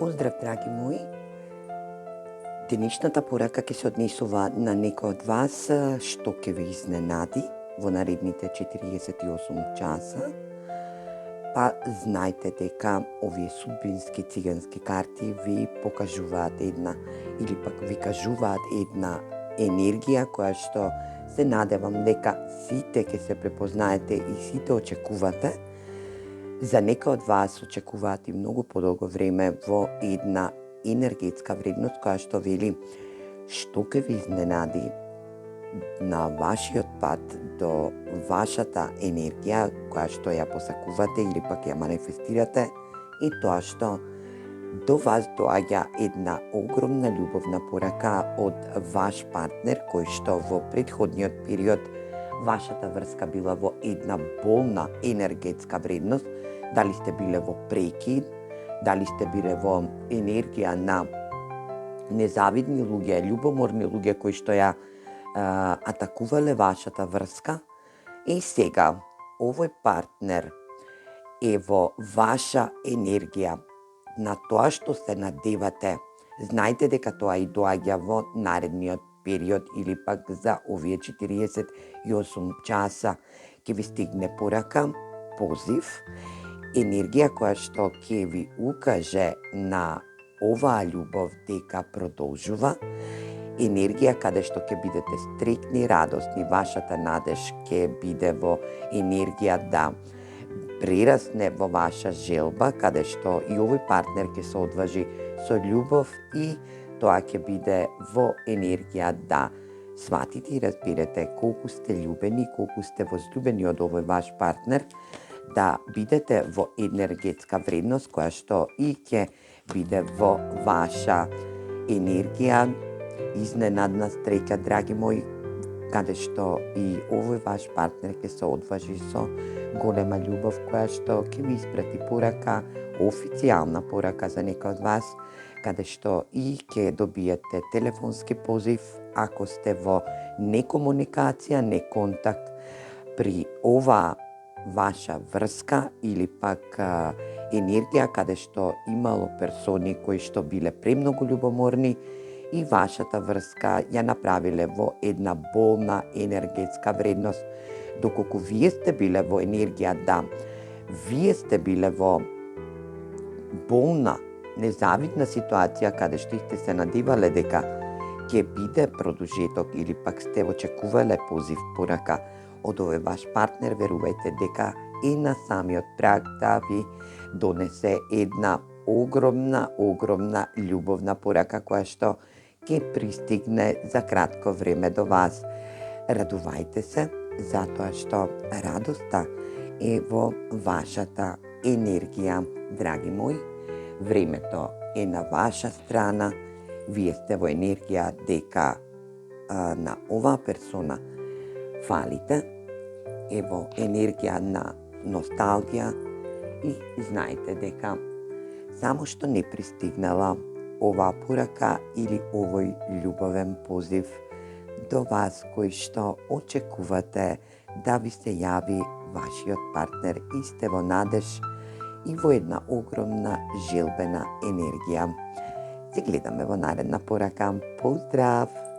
Поздрав, драги мои! Денешната порака ќе се однесува на некој од вас што ќе ве изненади во наредните 48 часа. Па знајте дека овие судбински цигански карти ви покажуваат една или пак ви кажуваат една енергија која што се надевам дека сите ќе се препознаете и сите очекувате. За некој од вас очекуваат и многу подолго време во една енергетска вредност која што вели што ќе ви изненади на вашиот пат до вашата енергија која што ја посакувате или пак ја манифестирате, и тоа што до вас доаѓа една огромна љубовна порака од ваш партнер кој што во претходниот период вашата врска била во една болна енергетска вредност. Дали сте биле во прекид, дали сте биле во енергија на незавидни луѓе, љубоморни луѓе кои што ја атакувале вашата врска, и сега овој партнер е во ваша енергија на тоа што се надевате. Знајте дека тоа и доаѓа во наредниот период или пак за овие 48 часа ќе ви стигне порака, позив, енергија која што ќе ви укаже на оваа љубов дека продолжува, енергија каде што ќе бидете стрекни, радосни, вашата надеж ќе биде во енергија да прерасне во ваша желба, каде што и овој партнер ќе се одважи со љубов и тоа ќе биде во енергија да сватите и разберете колку сте љубени, колку сте возлюбени од овој ваш партнер, да бидете во енергетска вредност која што и ќе биде во ваша енергија. Изненадна среќа, драги мои, каде што и овој ваш партнер ќе се одважи со голема љубов која што ќе ви испрати порака, официјална порака за некој од вас, каде што и ќе добиете телефонски позив ако сте во некомуникација, неконтакт при оваа ваша врска или пак енергија каде што имало персони кои што биле премногу љубоморни и вашата врска ја направиле во една болна енергетска вредност, доколку вие сте биле во енергија да вие сте биле во болна, незавидна ситуација каде што сте се надевале дека ќе биде продолжеток или пак сте очекувале позив, порака од овој ваш партнер, верувајте дека и на самиот праг да ви донесе една огромна љубовна порака која што ќе пристигне за кратко време до вас. Радувајте се, затоа што радоста е во вашата енергија, драги мои. Времето е на ваша страна, вие сте во енергија дека на оваа персона фалите, е во енергија на носталгија и знаете дека само што не пристигнала оваа порака или овој љубовен позив до вас кој што очекувате да ви се јави вашиот партнер и сте во надеж и во една огромна желбена енергија. Се гледаме во наредна порака. Поздрав!